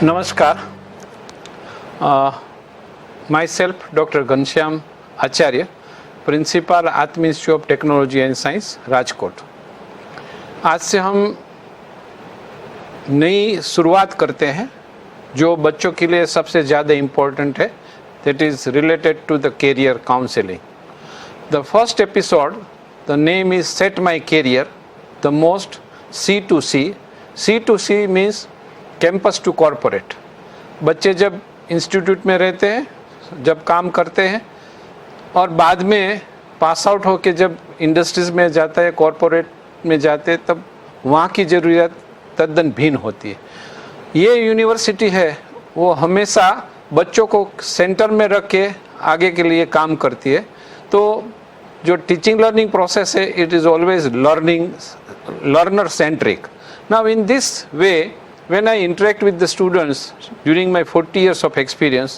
Namaskar. Myself, Dr. Ghanshyam Acharya, principal Atmiya institute of technology and science, Rajkot. आज से हम नई शुरुआत करते हैं जो बच्चों के लिए सबसे ज़्यादा इम्पोर्टेंट है, that is related to the career counselling. The first episode, the name is set my career, the most C2C। C2C means campus to corporate. बच्चे जब इंस्टीट्यूट में रहते हैं, जब काम करते हैं और बाद में पास आउट होके जब इंडस्ट्रीज़ में जाता है, कॉरपोरेट में जाते हैं, तब वहाँ की ज़रूरत तद्दन भिन्न होती है। ये यूनिवर्सिटी है वो हमेशा बच्चों को सेंटर में रख के आगे के लिए काम करती है। तो जो टीचिंग लर्निंग प्रोसेस है, it is always learner centric. Now in this way when I interact with the students during my 40 years of experience,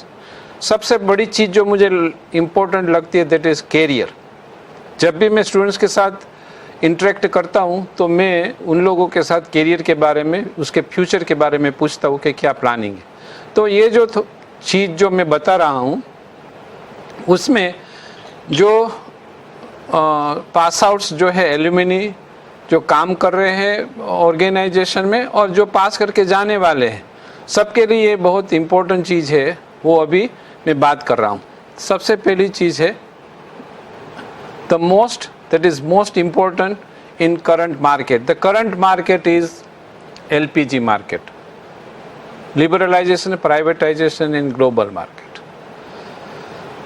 सबसे बड़ी चीज़ जो मुझे इम्पोर्टेंट लगती है, दैट इज़ कैरियर। जब भी मैं स्टूडेंट्स के साथ इंटरेक्ट करता हूँ तो मैं उन लोगों के साथ कैरियर के बारे में, उसके फ्यूचर के बारे में पूछता हूँ कि क्या प्लानिंग है। तो ये जो चीज़ जो मैं बता रहा हूँ उसमें जो पास आउट्स जो है एल्यूमिनी जो काम कर रहे हैं ऑर्गेनाइजेशन में और जो पास करके जाने वाले हैं, सबके लिए ये बहुत इम्पोर्टेंट चीज़ है, वो अभी मैं बात कर रहा हूँ। सबसे पहली चीज़ है that is most important in current market. The current market is LPG market, liberalisation, privatisation in global market.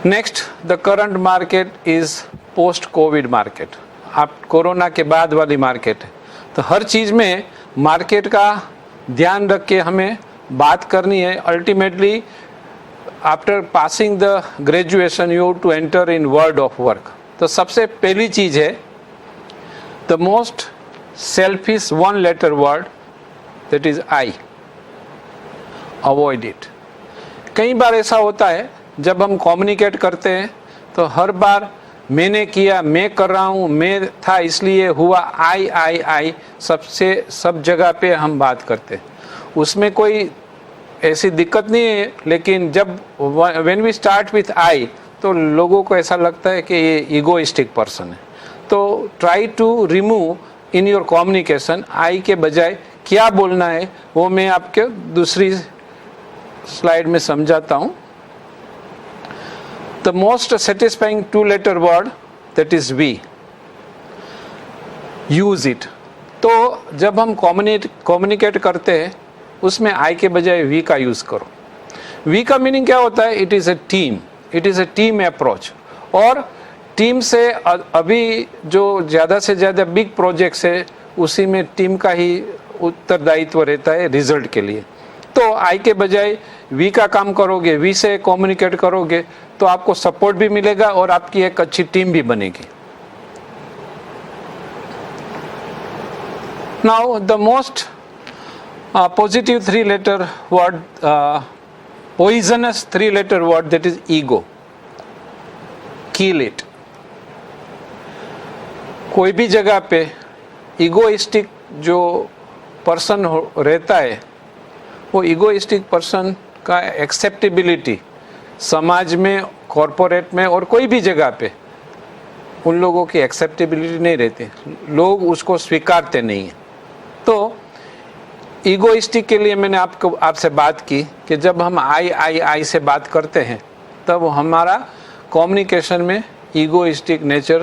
Next, the current market is post Covid market. आप कोरोना के बाद वाली मार्केट है। तो हर चीज़ में मार्केट का ध्यान रख के हमें बात करनी है। Ultimately after passing the graduation you to enter in world of work. तो सबसे पहली चीज़ है the most selfish one letter word, that is I. Avoid it. कई बार ऐसा होता है जब हम कम्युनिकेट करते हैं तो हर बार मैंने किया, मैं कर रहा हूँ, मैं था इसलिए हुआ, आई सब जगह पे हम बात करते हैं। उसमें कोई ऐसी दिक्कत नहीं है, लेकिन जब when we start with I तो लोगों को ऐसा लगता है कि ये ईगोइस्टिक पर्सन है। तो try to remove in your communication I के बजाय क्या बोलना है, वो मैं आपके दूसरी स्लाइड में समझाता हूँ। The most satisfying two-letter word, that is we. Use it. तो जब हम कम्युनिकेट करते हैं उसमें आई के बजाय वी का यूज़ करो। वी का मीनिंग क्या होता है? It is a team, it is a team approach. और टीम से अभी जो ज़्यादा से ज़्यादा बिग प्रोजेक्ट्स है उसी में टीम का ही उत्तरदायित्व रहता है रिजल्ट के लिए। तो आई के बजाय वी का काम करोगे, वी से कम्युनिकेट करोगे तो आपको सपोर्ट भी मिलेगा और आपकी एक अच्छी टीम भी बनेगी। Now the most positive 3-letter word, poisonous 3-letter word, that is ego. Kill it. कोई भी जगह पे ईगोइस्टिक जो पर्सन रहता है, वो ईगोइस्टिक पर्सन का एक्सेप्टेबिलिटी समाज में, कॉरपोरेट में और कोई भी जगह पे उन लोगों की एक्सेप्टेबिलिटी नहीं रहती, लोग उसको स्वीकारते नहीं हैं। तो ईगोइस्टिक के लिए मैंने आपसे बात की कि जब हम आई से बात करते हैं तब हमारा कम्युनिकेशन में ईगोइस्टिक नेचर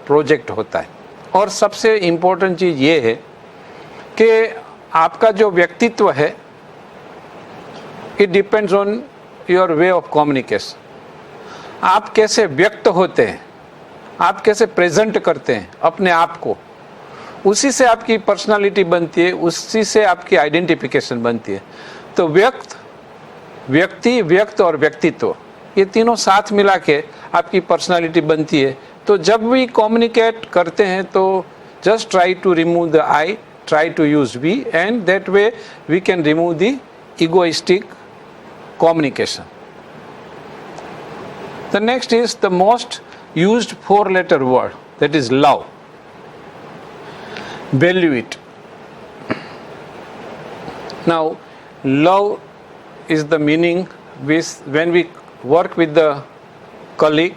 प्रोजेक्ट होता है। और सबसे इम्पोर्टेंट चीज़ ये है कि आपका जो व्यक्तित्व है, it depends on your way of communication. आप कैसे व्यक्त होते हैं, आप कैसे प्रेजेंट करते हैं अपने आप को, उसी से आपकी पर्सनालिटी बनती है, उसी से आपकी आइडेंटिफिकेशन बनती है। तो व्यक्त और व्यक्तित्व, ये तीनों साथ मिला के आपकी पर्सनालिटी बनती है। तो जब भी कम्युनिकेट करते हैं तो just try to remove the I, try to use we, and that way we can remove the egoistic communication. The next is the most used 4-letter word, that is love. Value it. Now, love is the meaning when we work with the colleague,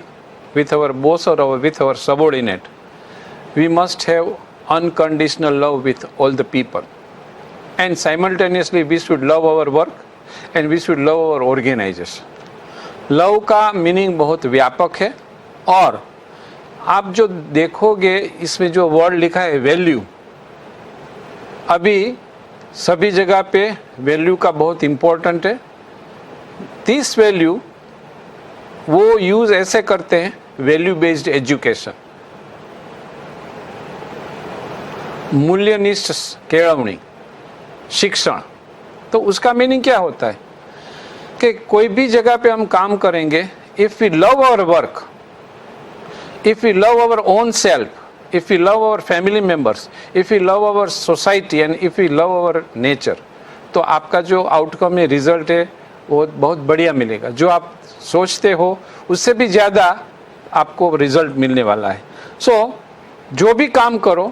with our boss or with our subordinate. We must have unconditional love with all the people. And simultaneously we should love our work and we should love our organization. Love का meaning बहुत व्यापक है और आप जो देखोगे इसमें जो वर्ड लिखा है वैल्यू, अभी सभी जगह पे वैल्यू का बहुत इम्पोर्टेंट है. दिस वैल्यू वो यूज ऐसे करते हैं वैल्यू बेस्ड एजुकेशन, मूल्यनिष्ठ केळवणी शिक्षण. तो उसका मीनिंग क्या होता है कि कोई भी जगह पे हम काम करेंगे, if we love our work, if we love our own self, if we love our family members, if we love our society and if we love our nature, तो आपका जो आउटकम है, रिजल्ट है, वो बहुत बढ़िया मिलेगा. जो आप सोचते हो उससे भी ज़्यादा आपको रिजल्ट मिलने वाला है. सो जो भी काम करो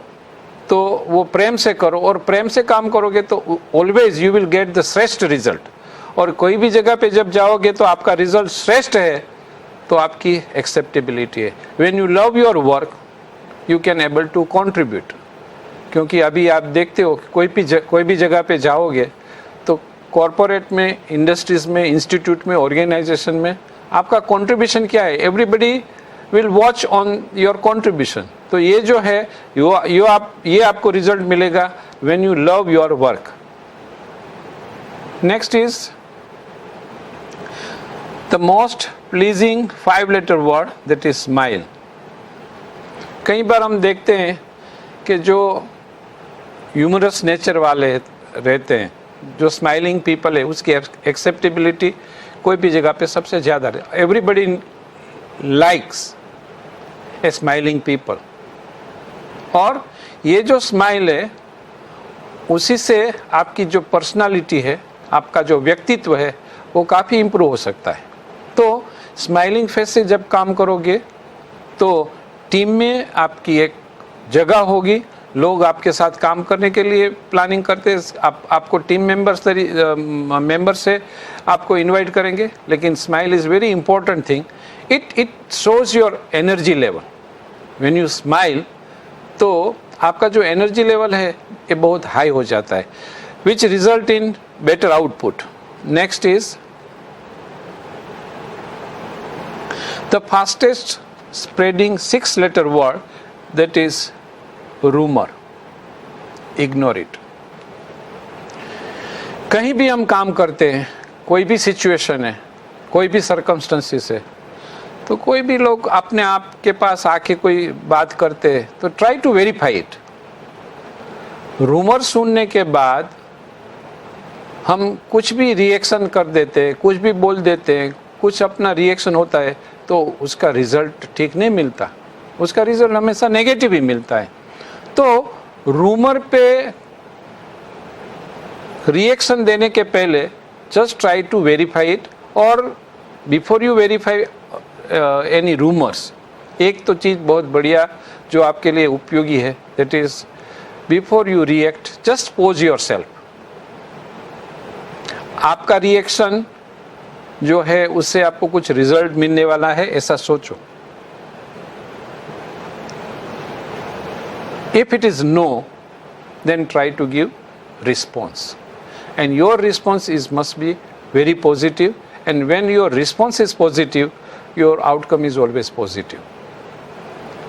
तो वो प्रेम से करो और प्रेम से काम करोगे तो always you will get the श्रेष्ठ रिजल्ट. और कोई भी जगह पे जब जाओगे तो आपका रिजल्ट श्रेष्ठ है तो आपकी एक्सेप्टेबिलिटी है. When you love your work you can able to contribute. क्योंकि अभी आप देखते हो कोई भी जगह पे जाओगे तो कॉरपोरेट में, इंडस्ट्रीज में, इंस्टीट्यूट में, ऑर्गेनाइजेशन में आपका कंट्रीब्यूशन क्या है, everybody will watch on your contribution. तो ये जो है ये आपको रिजल्ट मिलेगा when you love your work. Next is the most pleasing 5-letter word, that is smile. कई बार हम देखते हैं कि जो ह्यूमरस नेचर वाले रहते हैं, जो स्माइलिंग पीपल है, उसकी एक्सेप्टेबिलिटी कोई भी जगह पे सबसे ज़्यादा है. एवरीबडी लाइक्स ए स्माइलिंग पीपल. और ये जो स्माइल है उसी से आपकी जो पर्सनालिटी है, आपका जो व्यक्तित्व है, वो काफ़ी इम्प्रूव हो सकता है. तो स्माइलिंग फेस से जब काम करोगे तो टीम में आपकी एक जगह होगी, लोग आपके साथ काम करने के लिए प्लानिंग करते हैं, आपको टीम मेंबर से आपको इनवाइट करेंगे. लेकिन smile is very important thing. It shows your energy level. When you smile तो आपका जो एनर्जी लेवल है ये बहुत हाई हो जाता है, which result in better output. Next is the fastest spreading 6-letter word, that is rumor. Ignore it. कहीं भी हम काम करते हैं, कोई भी सिचुएशन है, कोई भी सर्कमस्टेंसेस है, तो कोई भी लोग अपने आप के पास आके कोई बात करते हैं तो try to verify it. Rumour सुनने के बाद हम कुछ भी रिएक्शन कर देते हैं, कुछ भी बोल देते हैं, कुछ अपना रिएक्शन होता है तो उसका रिजल्ट ठीक नहीं मिलता, उसका रिजल्ट हमेशा नेगेटिव ही मिलता है. तो रूमर पे रिएक्शन देने के पहले just try to verify it. और before you verify any rumours, एक तो चीज़ बहुत बढ़िया जो आपके लिए उपयोगी है, that is before you react just pose your self. आपका रिएक्शन जो है उससे आपको कुछ रिजल्ट मिलने वाला है, ऐसा सोचो. If it is no, then try to give response and your response is must be very positive. And when your response is positive, your outcome is always positive.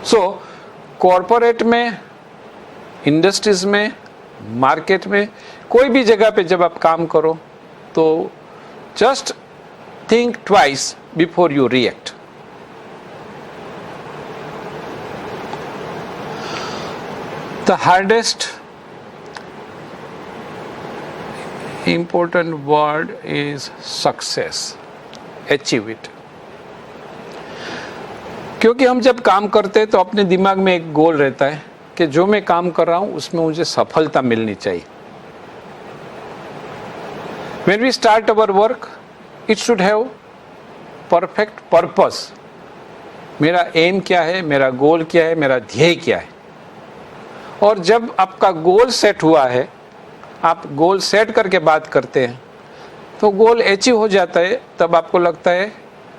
So corporate में, industries में, market में, कोई भी जगह पे जब आप काम करो तो just think twice before you react. The hardest important word is success. Achieve it. क्योंकि हम जब काम करते हैं तो अपने दिमाग में एक गोल रहता है कि जो मैं काम कर रहा हूं उसमें मुझे सफलता मिलनी चाहिए. When we start our work, it should have perfect purpose. मेरा एम क्या है, मेरा गोल क्या है, मेरा ध्येय क्या है. और जब आपका गोल सेट हुआ है, आप गोल सेट करके बात करते हैं तो गोल अचीव हो जाता है तब आपको लगता है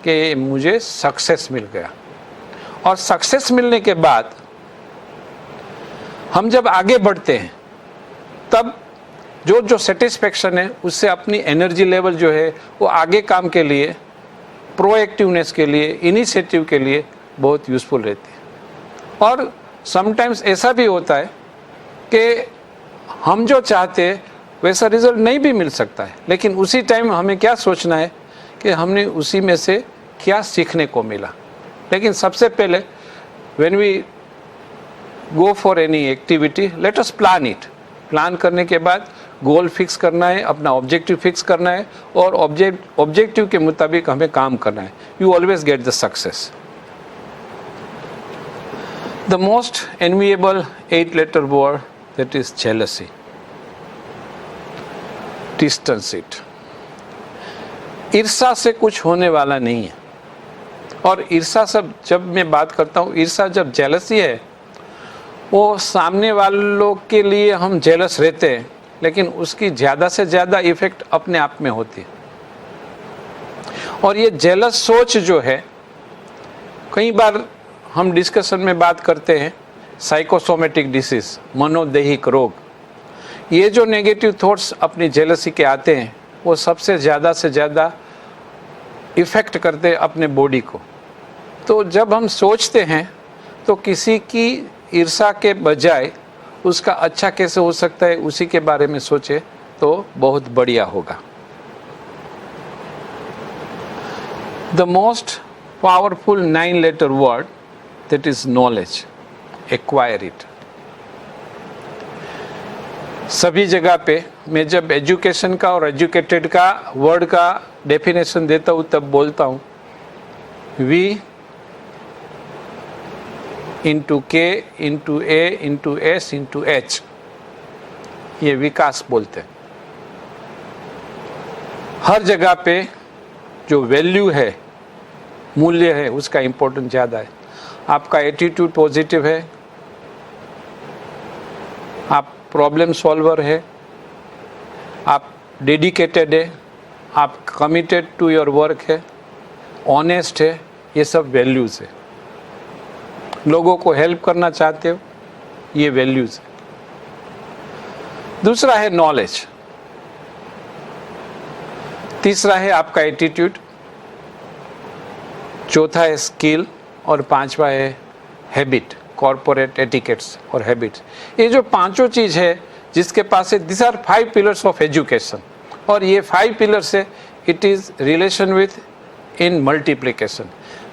कि मुझे सक्सेस मिल गया। और सक्सेस मिलने के बाद हम जब आगे बढ़ते हैं तब जो जो सेटिस्फेक्शन है उससे अपनी एनर्जी लेवल जो है वो आगे काम के लिए, प्रोएक्टिवनेस के लिए, इनिशिएटिव के लिए बहुत यूज़फुल रहती है। और समटाइम्स ऐसा भी होता है कि हम जो चाहते हैं वैसा रिजल्ट नहीं भी मिल सकता है, लेकिन उसी टाइम हमें क्या सोचना है कि हमने उसी में से क्या सीखने को मिला। लेकिन सबसे पहले when we go for any activity, let us plan it. Plan करने के बाद गोल फिक्स करना है, अपना ऑब्जेक्टिव फिक्स करना है और ऑब्जेक्टिव के मुताबिक हमें काम करना है। You always get the success. The most enviable 8-letter word, that is jealousy. Distance it. ईर्ष्या से कुछ होने वाला नहीं है। और ईर्ष्या सब जब मैं बात करता हूँ, ईर्ष्या जब जेलसी है वो सामने वालों के लिए हम जेलस रहते हैं, लेकिन उसकी ज़्यादा से ज़्यादा इफेक्ट अपने आप में होती है। और ये जेलस सोच जो है, कई बार हम डिस्कशन में बात करते हैं साइकोसोमेटिक डिसीज, मनोदैहिक रोग। ये जो नेगेटिव थॉट्स अपनी जेलसी के आते हैं वो सबसे ज़्यादा से ज़्यादा इफ़ेक्ट करते हैं अपने बॉडी को। तो जब हम सोचते हैं तो किसी की ईर्ष्या के बजाय उसका अच्छा कैसे हो सकता है उसी के बारे में सोचे तो बहुत बढ़िया होगा। The most powerful 9-letter word, that is knowledge. Acquire it. सभी जगह पे मैं जब एजुकेशन का और एजुकेटेड का वर्ड का डेफिनेशन देता हूँ तब बोलता हूँ V into K into A into S into H, ये विकास बोलते हैं। हर जगह पे जो वैल्यू है, मूल्य है, उसका इम्पोर्टेंस ज़्यादा है। आपका एटीट्यूड पॉजिटिव है, आप प्रॉब्लम सॉल्वर है, आप डेडिकेटेड है, आप कमिटेड टू योर वर्क है, ऑनेस्ट है, ये सब वैल्यूज़ है। लोगों को हेल्प करना चाहते हो, ये वैल्यूज़ है। दूसरा है नॉलेज, तीसरा है आपका एटीट्यूड, चौथा है स्किल और पांचवा है हैबिट, कॉर्पोरेट एटिकेट्स और हैबिट्स। ये जो पांचों चीज़ है जिसके पास है, this are 5 pillars of education. और ये 5 pillars है, it is relation with in multiplication.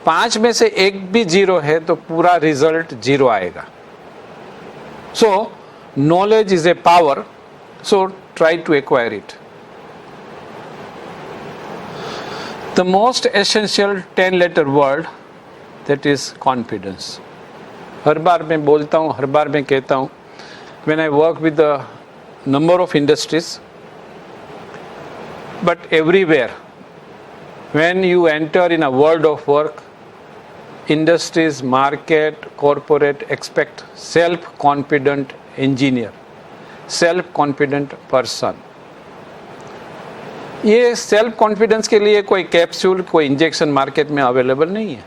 5 में से एक भी 0 है तो पूरा रिजल्ट 0 आएगा। So knowledge is a power, so try to acquire it. The most essential 10-letter word, that is confidence. हर बार मैं बोलता हूँ, हर बार मैं कहता हूँ, when I work with a number of industries, but everywhere when you enter in a world of work, industries, market, corporate expect self-confident engineer, self-confident person. ये सेल्फ कॉन्फिडेंस के लिए कोई कैप्सूल, कोई इंजेक्शन मार्केट में available नहीं है।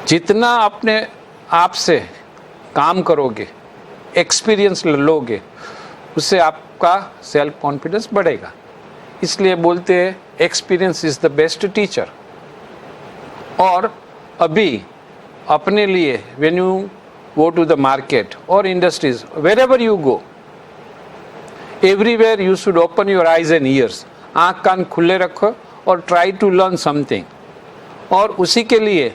जितना अपने आप से काम करोगे, एक्सपीरियंस लोगे, उससे आपका सेल्फ कॉन्फिडेंस बढ़ेगा। इसलिए बोलते हैं experience is the best teacher. और अभी अपने लिए when you go to the market और industries, wherever you go, everywhere you should open your eyes and ears. आँख कान खुले रखो और ट्राई टू लर्न समथिंग। और उसी के लिए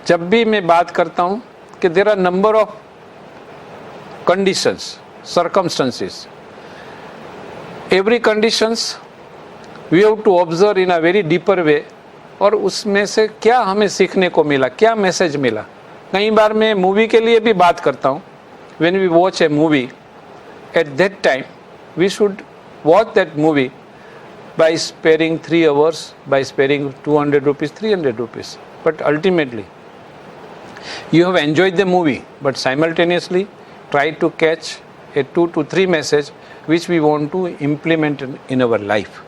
जब भी मैं बात करता हूँ कि there are number of conditions, circumstances, every conditions we have to observe in a very deeper way. और उसमें से क्या हमें सीखने को मिला, क्या मैसेज मिला। कई बार मैं मूवी के लिए भी बात करता हूँ। When we watch a movie, at that time we should watch that movie by sparing 3 hours, by sparing 200 rupees, 300 rupees. But ultimately, you have enjoyed the movie, but simultaneously try to catch a 2 to 3 message which we want to implement in our life.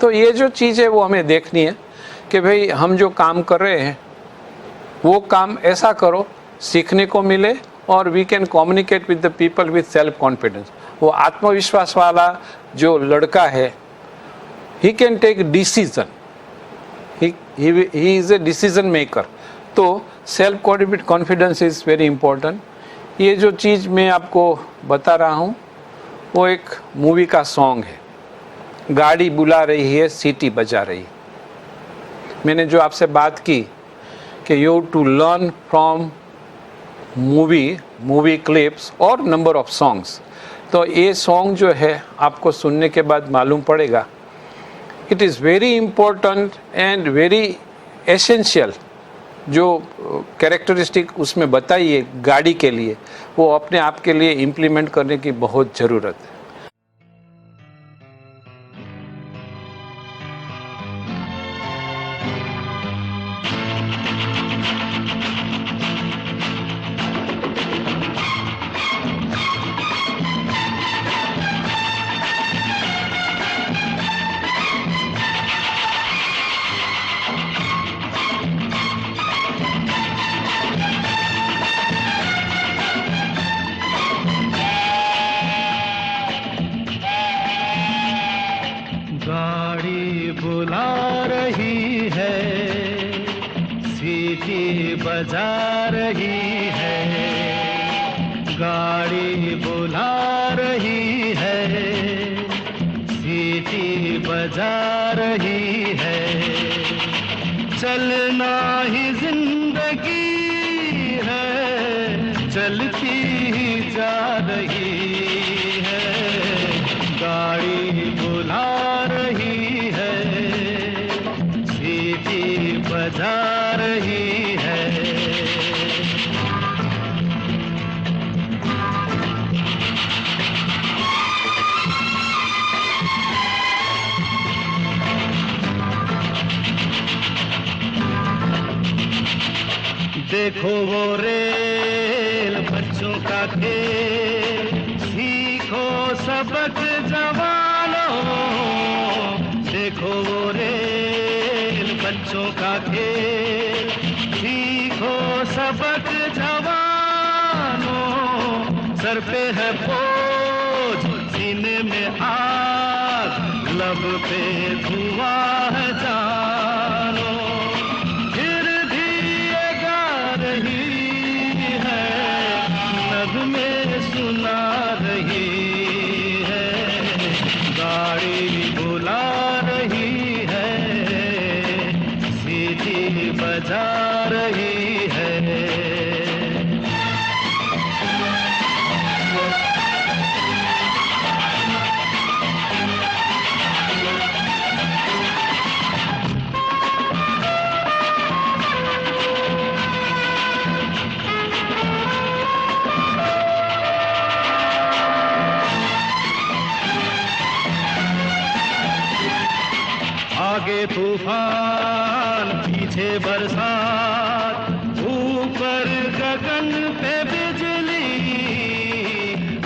तो ये जो चीज़ है वो हमें देखनी है कि भाई हम जो काम कर रहे हैं वो काम ऐसा करो सीखने को मिले और we can communicate with the people with self confidence. वो आत्मविश्वास वाला जो लड़का है he can take decision, he is a decision maker. तो self confidence is very important. ये जो चीज़ मैं आपको बता रहा हूँ वो एक मूवी का सॉन्ग है, गाड़ी बुला रही है सीटी बजा रही. मैंने जो आपसे बात की कि you to learn from movie clips और नंबर ऑफ सॉन्ग्स. तो ये सॉन्ग जो है आपको सुनने के बाद मालूम पड़ेगा it is very important and very essential. जो कैरेक्टरिस्टिक उसमें बताई है गाड़ी के लिए वो अपने आप के लिए इम्प्लीमेंट करने की बहुत ज़रूरत है. गाड़ी बुला रही है सीटी बजा रही है, गाड़ी बुला रही है सीटी बजा रही है. चलना ही जिंदगी है चलती ही जा रही है, गाड़ी बुला रही है सीटी बजा रही है. देखो वो रेल बच्चों का खेल, सीखो सबक जवानों. देखो वो रेल बच्चों का खेल, सीखो सबक जवानों. सर पे है बोझ सीने में आग, लब पे धुआं है जानो. में सुना रही है, गाड़ी बुला रही है सीटी बजा रही है. आगे तूफान पीछे बरसात, ऊपर गगन पे बिजली.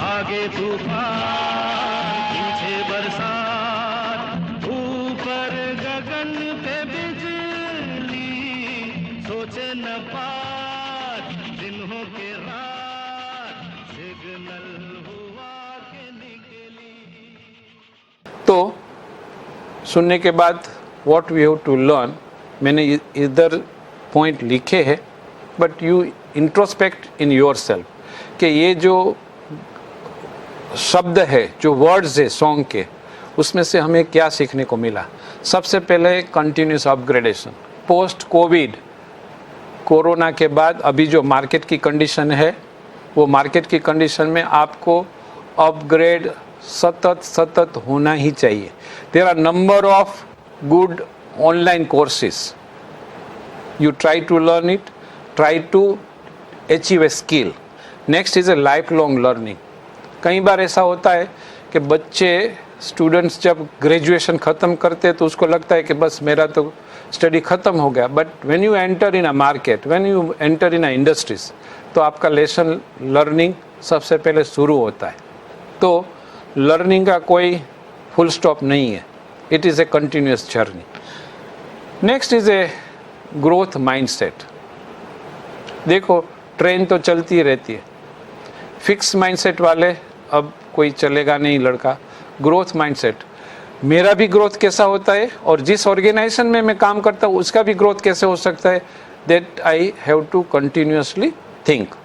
आगे तूफान पीछे बरसात, ऊपर गगन पे बिजली. सोचे न बात दिन हो के रात, सिग्नल हुआ के निकली. तो सुनने के बाद what we have to learn, मैंने इधर पॉइंट लिखे हैं but you introspect in your self कि ये जो शब्द है जो वर्ड्स है सॉन्ग के उसमें से हमें क्या सीखने को मिला. सबसे पहले continuous upgradation. Post Covid corona के बाद अभी जो मार्केट की कंडीशन है वो मार्केट की कंडीशन में आपको अपग्रेड सतत होना ही चाहिए. There are number of good online courses. You try to learn it, try to achieve a skill. Next is a life long learning. कई बार ऐसा होता है कि बच्चे स्टूडेंट्स जब ग्रेजुएशन ख़त्म करते हैं तो उसको लगता है कि बस मेरा तो स्टडी ख़त्म हो गया. But when you enter in a market, when you enter in a industries, तो आपका लेसन लर्निंग सबसे पहले शुरू होता है. तो लर्निंग का कोई फुल स्टॉप नहीं है, it is a continuous journey. Next is a growth mindset. देखो ट्रेन तो चलती ही रहती है. फिक्स माइंडसेट वाले अब कोई चलेगा नहीं लड़का. ग्रोथ माइंडसेट, मेरा भी ग्रोथ कैसा होता है और जिस ऑर्गेनाइजेशन में मैं काम करता हूँ उसका भी ग्रोथ कैसे हो सकता है, that I have to continuously think.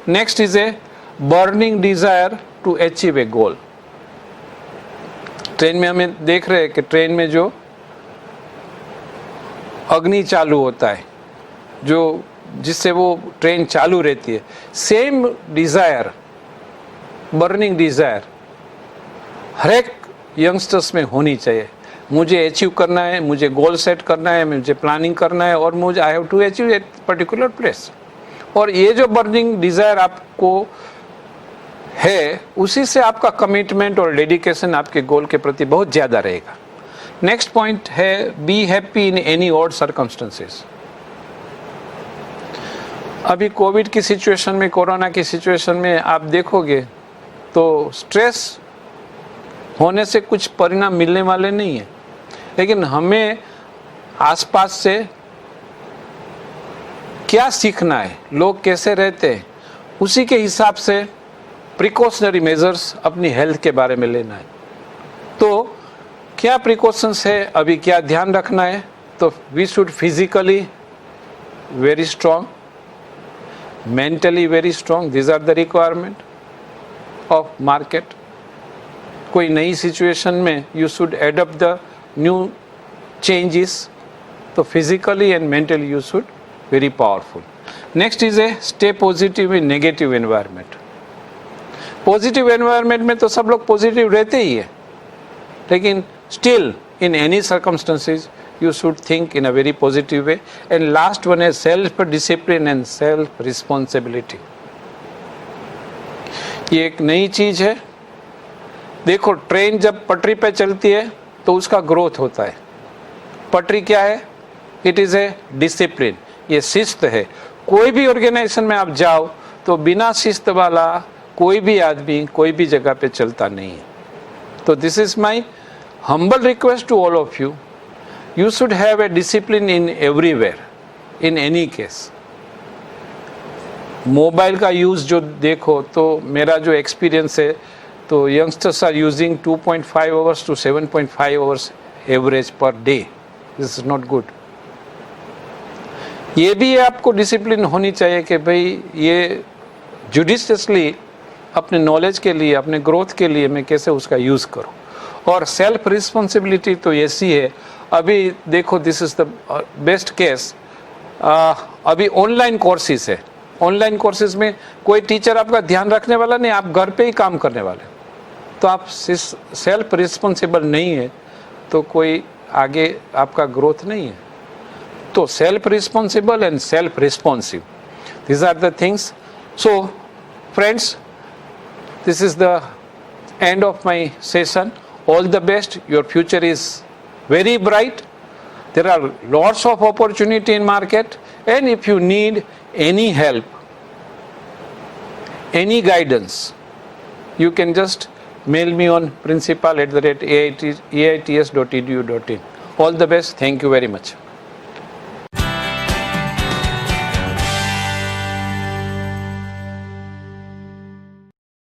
Next is a burning desire to achieve a goal. Train में हमें देख रहे हैं कि ट्रेन में जो अग्नि चालू होता है, जो जिससे वो ट्रेन चालू रहती है, सेम डिजायर, बर्निंग डिजायर हर एक यंगस्टर्स में होनी चाहिए. मुझे अचीव करना है, मुझे गोल सेट करना है, मुझे प्लानिंग करना है और मुझे I have to achieve a particular place. और ये जो बर्निंग डिजायर आपको है, उसी से आपका कमिटमेंट और डेडिकेशन आपके गोल के प्रति बहुत ज़्यादा रहेगा. नेक्स्ट पॉइंट है be happy in any odd circumstances. अभी कोविड की सिचुएशन में, कोरोना की सिचुएशन में आप देखोगे तो स्ट्रेस होने से कुछ परिणाम मिलने वाले नहीं है, लेकिन हमें आसपास से क्या सीखना है, लोग कैसे रहते हैं, उसी के हिसाब से प्रिकॉशनरी मेजर्स अपनी हेल्थ के बारे में लेना है. तो क्या प्रिकॉशंस है, अभी क्या ध्यान रखना है, तो we should physically very strong, mentally very strong. This are the requirement of market. कोई नई सिचुएशन में you should adapt the new changes, तो physically and mentally you should very powerful. Next is a stay positive in negative environment. Positive environment में तो सब लोग positive रहते ही है, लेकिन still in any circumstances you should think in a very positive way. And last one is self discipline and self responsibility. ये एक नई चीज है. देखो ट्रेन जब पटरी पे चलती है तो उसका ग्रोथ होता है. पटरी क्या है, इट इज ए डिसिप्लिन, ये शिस्त है. कोई भी ऑर्गेनाइजेशन में आप जाओ तो बिना शिस्त वाला कोई भी आदमी कोई भी जगह पे चलता नहीं है. तो this is my humble request to all of you. You should have a discipline in everywhere, in any case. Mobile का यूज़ जो देखो तो मेरा जो एक्सपीरियंस है, तो youngsters are using 2.5 hours to 7.5 hours average per day. This is not good. ये भी आपको डिसिप्लिन होनी चाहिए कि भाई ये जुडिशियसली अपने नॉलेज के लिए, अपने ग्रोथ के लिए मैं कैसे उसका यूज़ करूँ. और सेल्फ रिस्पॉन्सिबिलिटी तो ऐसी है, अभी देखो this is the best case. अभी ऑनलाइन कोर्सेज है. ऑनलाइन कोर्सेज में कोई टीचर आपका ध्यान रखने वाला नहीं, आप घर पे ही काम करने वाले. तो आप सेल्फ रिस्पॉन्सिबल नहीं है तो कोई आगे आपका ग्रोथ नहीं है. तो self responsible and self responsive, these are the things. So friends, this is the end of my session. All the best. Your future is very bright. There are lots of opportunity in market, and if you need any help, any guidance, you can just mail me on principal@aits.edu.in. All the best. Thank you very much.